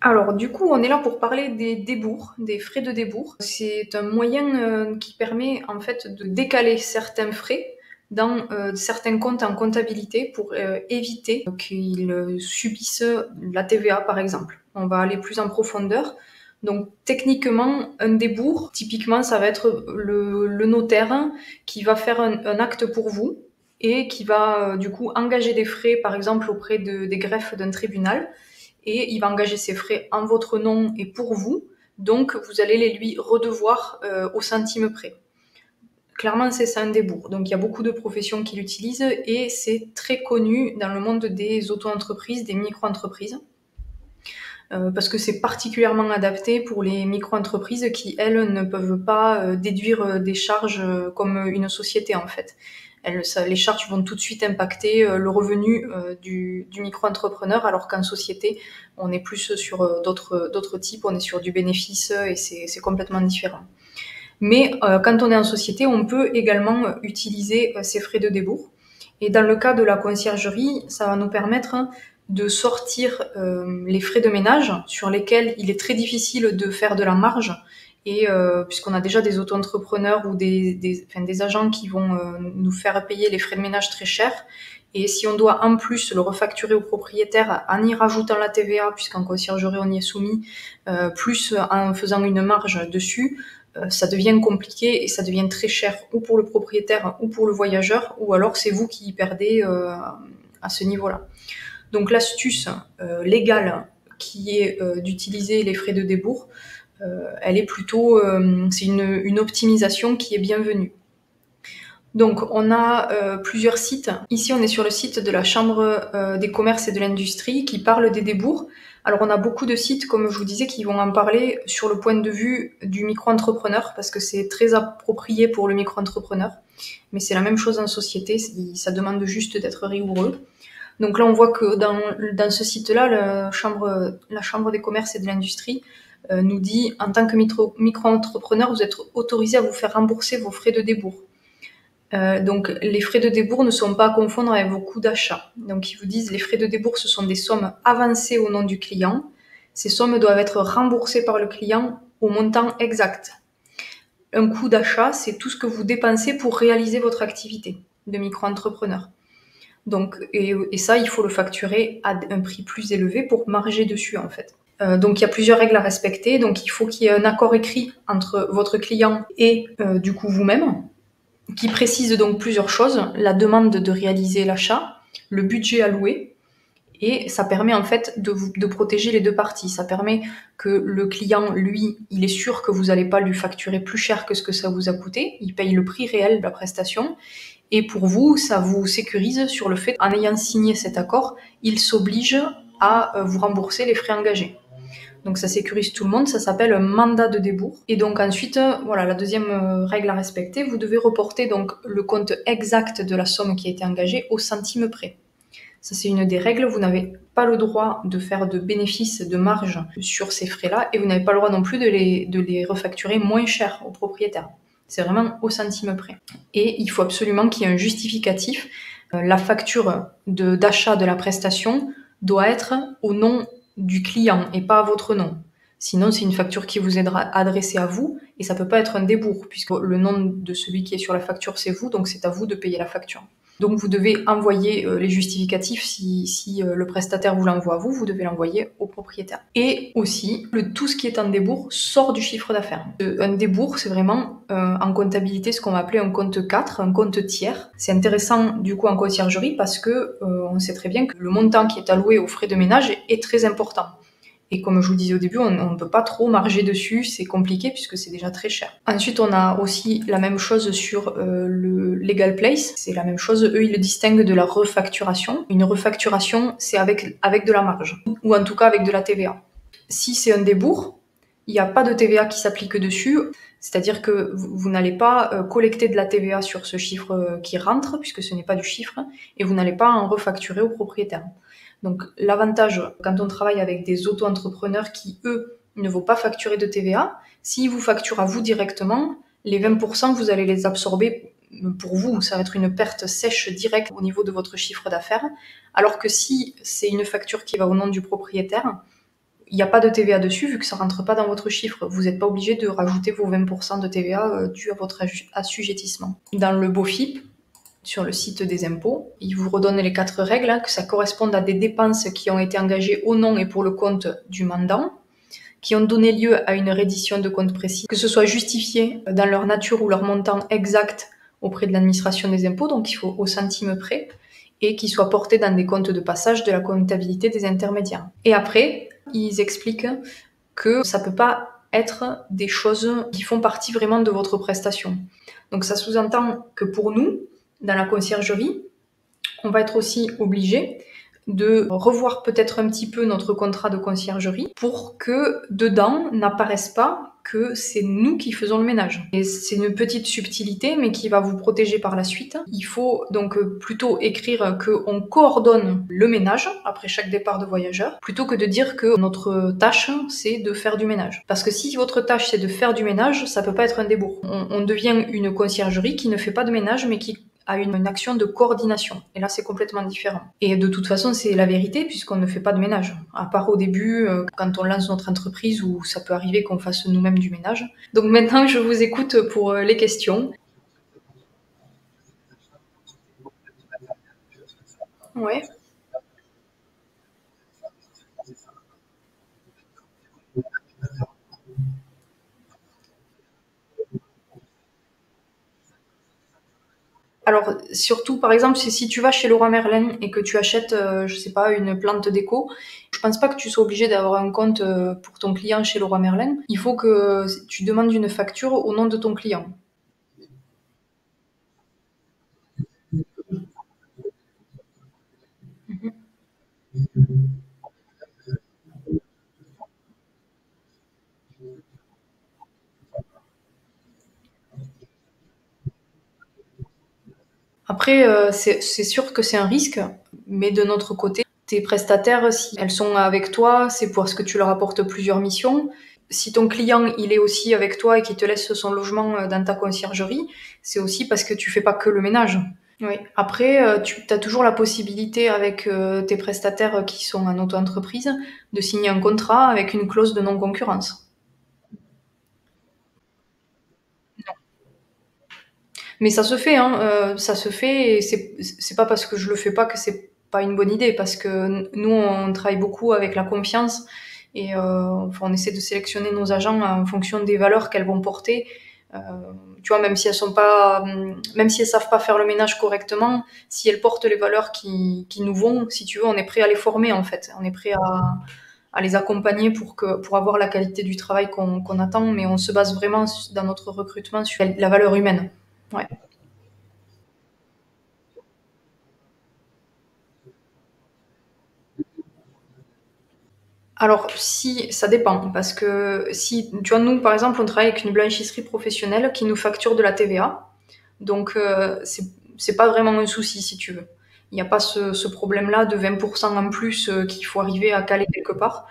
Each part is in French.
Alors du coup, on est là pour parler des débours, des frais de débours. C'est un moyen qui permet en fait de décaler certains frais dans certains comptes en comptabilité pour éviter qu'ils subissent la TVA par exemple. On va aller plus en profondeur. Donc techniquement, un débour, typiquement, ça va être le notaire qui va faire un acte pour vous et qui va du coup engager des frais par exemple auprès des greffes d'un tribunal et il va engager ses frais en votre nom et pour vous, donc vous allez les lui redevoir au centime près. Clairement, c'est ça un débours. Donc il y a beaucoup de professions qui l'utilisent et c'est très connu dans le monde des auto-entreprises, des micro-entreprises. Parce que c'est particulièrement adapté pour les micro-entreprises qui, elles, ne peuvent pas déduire des charges comme une société, en fait. Les charges vont tout de suite impacter le revenu du micro-entrepreneur, alors qu'en société, on est plus sur d'autres types, on est sur du bénéfice et c'est complètement différent. Mais quand on est en société, on peut également utiliser ces frais de débours. Et dans le cas de la conciergerie, ça va nous permettre de sortir les frais de ménage sur lesquels il est très difficile de faire de la marge. Et puisqu'on a déjà des auto-entrepreneurs ou des agents qui vont nous faire payer les frais de ménage très cher. Et si on doit en plus le refacturer au propriétaire en y rajoutant la TVA, puisqu'en conciergerie on y est soumis, plus en faisant une marge dessus, ça devient compliqué et ça devient très cher ou pour le propriétaire ou pour le voyageur, ou alors c'est vous qui y perdez à ce niveau-là. Donc l'astuce légale qui est d'utiliser les frais de débours, elle est plutôt, c'est une optimisation qui est bienvenue. Donc on a plusieurs sites. Ici on est sur le site de la Chambre des commerces et de l'industrie qui parle des débours. Alors on a beaucoup de sites, comme je vous disais, qui vont en parler sur le point de vue du micro-entrepreneur, parce que c'est très approprié pour le micro-entrepreneur. Mais c'est la même chose en société, ça demande juste d'être rigoureux. Donc là on voit que dans ce site-là, la Chambre des commerces et de l'industrie nous dit, en tant que micro-entrepreneur, vous êtes autorisé à vous faire rembourser vos frais de débours. Donc les frais de débours ne sont pas à confondre avec vos coûts d'achat. Donc ils vous disent les frais de débours, ce sont des sommes avancées au nom du client. Ces sommes doivent être remboursées par le client au montant exact. Un coût d'achat, c'est tout ce que vous dépensez pour réaliser votre activité de micro-entrepreneur. Donc, et ça, il faut le facturer à un prix plus élevé pour marger dessus en fait. Donc il y a plusieurs règles à respecter. Donc il faut qu'il y ait un accord écrit entre votre client et du coup vous-même, qui précise donc plusieurs choses, la demande de réaliser l'achat, le budget alloué, et ça permet en fait de protéger les deux parties. Ça permet que le client, lui, il est sûr que vous n'allez pas lui facturer plus cher que ce que ça vous a coûté, il paye le prix réel de la prestation, et pour vous, ça vous sécurise sur le fait qu'en ayant signé cet accord, il s'oblige à vous rembourser les frais engagés. Donc ça sécurise tout le monde, ça s'appelle un mandat de débours. Et donc ensuite, voilà, la deuxième règle à respecter, vous devez reporter donc le compte exact de la somme qui a été engagée au centime près. Ça c'est une des règles, vous n'avez pas le droit de faire de bénéfices, de marge sur ces frais-là, et vous n'avez pas le droit non plus de les refacturer moins cher au propriétaire. C'est vraiment au centime près. Et il faut absolument qu'il y ait un justificatif. La facture d'achat de la prestation doit être au nom du client et pas à votre nom. Sinon, c'est une facture qui vous est adressée à vous et ça peut pas être un débours puisque le nom de celui qui est sur la facture, c'est vous, donc c'est à vous de payer la facture. Donc vous devez envoyer les justificatifs si le prestataire vous l'envoie à vous, vous devez l'envoyer au propriétaire. Et aussi, tout ce qui est en débours sort du chiffre d'affaires. Un débours, c'est vraiment en comptabilité ce qu'on va appeler un compte 4, un compte tiers. C'est intéressant du coup en conciergerie parce que on sait très bien que le montant qui est alloué aux frais de ménage est très important. Et comme je vous disais au début, on ne peut pas trop marger dessus, c'est compliqué puisque c'est déjà très cher. Ensuite, on a aussi la même chose sur le legal place. C'est la même chose, eux, ils le distinguent de la refacturation. Une refacturation, c'est avec de la marge, ou en tout cas avec de la TVA. Si c'est un débours, il n'y a pas de TVA qui s'applique dessus, c'est-à-dire que vous n'allez pas collecter de la TVA sur ce chiffre qui rentre, puisque ce n'est pas du chiffre, et vous n'allez pas en refacturer au propriétaire. Donc l'avantage, quand on travaille avec des auto-entrepreneurs qui, eux, ne vont pas facturer de TVA, s'ils vous facturent à vous directement, les 20%, vous allez les absorber pour vous. Ça va être une perte sèche directe au niveau de votre chiffre d'affaires. Alors que si c'est une facture qui va au nom du propriétaire, il n'y a pas de TVA dessus vu que ça rentre pas dans votre chiffre. Vous n'êtes pas obligé de rajouter vos 20% de TVA dû à votre assujettissement. Dans le BOFIP, sur le site des impôts, il vous redonne les 4 règles, hein, que ça corresponde à des dépenses qui ont été engagées au nom et pour le compte du mandant, qui ont donné lieu à une reddition de compte précis, que ce soit justifié dans leur nature ou leur montant exact auprès de l'administration des impôts, donc il faut au centime près, et qui soit porté dans des comptes de passage de la comptabilité des intermédiaires. Et après, ils expliquent que ça peut pas être des choses qui font partie vraiment de votre prestation. Donc ça sous-entend que pour nous, dans la conciergerie, on va être aussi obligé de revoir peut-être un petit peu notre contrat de conciergerie pour que dedans n'apparaisse pas que c'est nous qui faisons le ménage. Et c'est une petite subtilité, mais qui va vous protéger par la suite. Il faut donc plutôt écrire qu'on coordonne le ménage après chaque départ de voyageur, plutôt que de dire que notre tâche, c'est de faire du ménage. Parce que si votre tâche, c'est de faire du ménage, ça peut pas être un débours. On devient une conciergerie qui ne fait pas de ménage, mais qui à une action de coordination. Et là, c'est complètement différent. Et de toute façon, c'est la vérité, puisqu'on ne fait pas de ménage. À part au début, quand on lance notre entreprise, où ça peut arriver qu'on fasse nous-mêmes du ménage. Donc maintenant, je vous écoute pour les questions. Ouais. Alors, surtout, par exemple, si tu vas chez Leroy Merlin et que tu achètes, je sais pas, une plante déco, je pense pas que tu sois obligé d'avoir un compte pour ton client chez Leroy Merlin. Il faut que tu demandes une facture au nom de ton client. Après, c'est sûr que c'est un risque, mais de notre côté, tes prestataires, si elles sont avec toi, c'est parce que tu leur apportes plusieurs missions. Si ton client, il est aussi avec toi et qu'il te laisse son logement dans ta conciergerie, c'est aussi parce que tu fais pas que le ménage. Oui. Après, tu as toujours la possibilité avec tes prestataires qui sont en auto-entreprise de signer un contrat avec une clause de non-concurrence. Mais ça se fait, hein, ça se fait et c'est pas parce que je le fais pas que c'est pas une bonne idée parce que nous on travaille beaucoup avec la confiance et enfin, on essaie de sélectionner nos agents en fonction des valeurs qu'elles vont porter. Euh, tu vois, même si elles sont pas, même si elles savent pas faire le ménage correctement, si elles portent les valeurs qui nous vont, si tu veux, on est prêt à les former en fait, on est prêt à les accompagner pour avoir la qualité du travail qu'on attend, mais on se base vraiment dans notre recrutement sur la valeur humaine. Ouais. Alors, si, ça dépend, parce que si, tu vois, nous, par exemple, on travaille avec une blanchisserie professionnelle qui nous facture de la TVA, donc c'est pas vraiment un souci, si tu veux. Il n'y a pas ce problème-là de 20% en plus qu'il faut arriver à caler quelque part.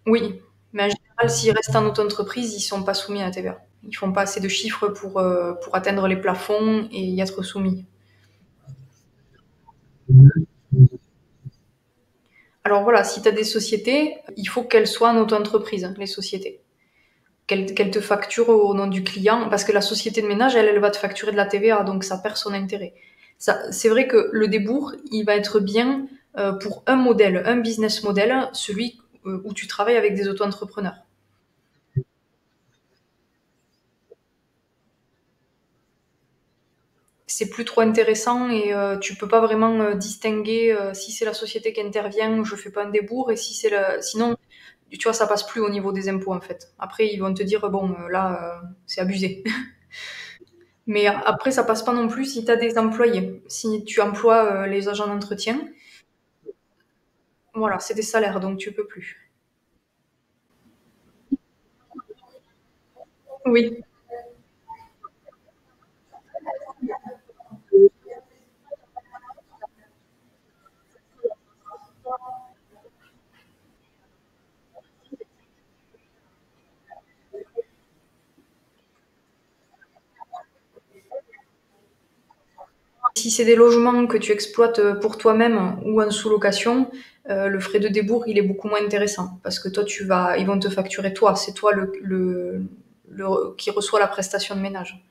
Oui, mais en général, s'ils restent en auto-entreprise, ils sont pas soumis à la TVA. Ils font pas assez de chiffres pour atteindre les plafonds et y être soumis. Alors voilà, si tu as des sociétés, il faut qu'elles soient en auto-entreprise, les sociétés. Qu'elle te facture au nom du client, parce que la société de ménage, elle va te facturer de la TVA, donc ça perd son intérêt. Ça, c'est vrai que le débours, il va être bien pour un modèle, un business model, celui où tu travailles avec des auto-entrepreneurs. C'est plus trop intéressant et tu peux pas vraiment distinguer si c'est la société qui intervient, je fais pas un débours, et si c'est la... Sinon, tu vois, ça passe plus au niveau des impôts en fait. Après, ils vont te dire, bon, là, c'est abusé. Mais après, ça passe pas non plus si tu as des employés. Si tu emploies les agents d'entretien, voilà, c'est des salaires, donc tu peux plus. Oui. Si c'est des logements que tu exploites pour toi-même ou en sous-location, le frais de débours, il est beaucoup moins intéressant parce que toi, ils vont te facturer toi. C'est toi qui reçoit la prestation de ménage.